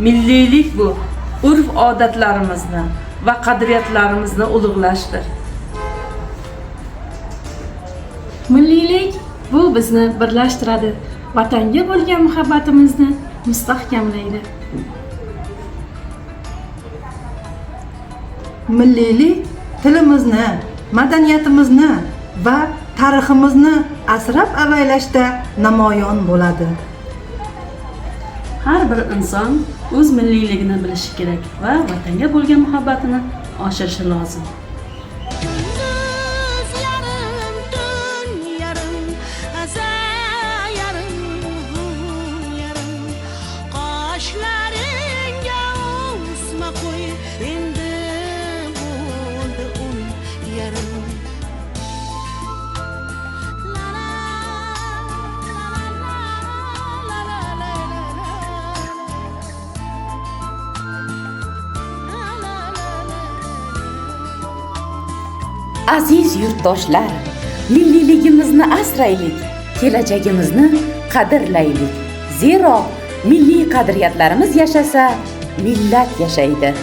Milliylik bu urf odatlarimizni va qadriyatlarimizni ulug'lashdir. Milliylik bu bizni birlashtiradi, vatanga bo'lgan muhabbatimizni mustahkamlaydi. Milliylik tilimizni, madaniyatimizni va tariximizni asrab-avaylashda namoyon bo'ladi. Har bir inson o'z milliyligini bilishi kerak va vatanga bo'lgan muhabbatini oshirishi lozim. Gündüz yarım, tün yarım, yarım, yarım. Qaşlarınga usma qo'y, endi bo'ldi un yarım. La la la la la la Aziz yurtdoshlar, milliyligimizni asraylik, kelajagimizni qadrlaylik. Zero milliy qadriyatlarimiz yashasa, millat yashaydi.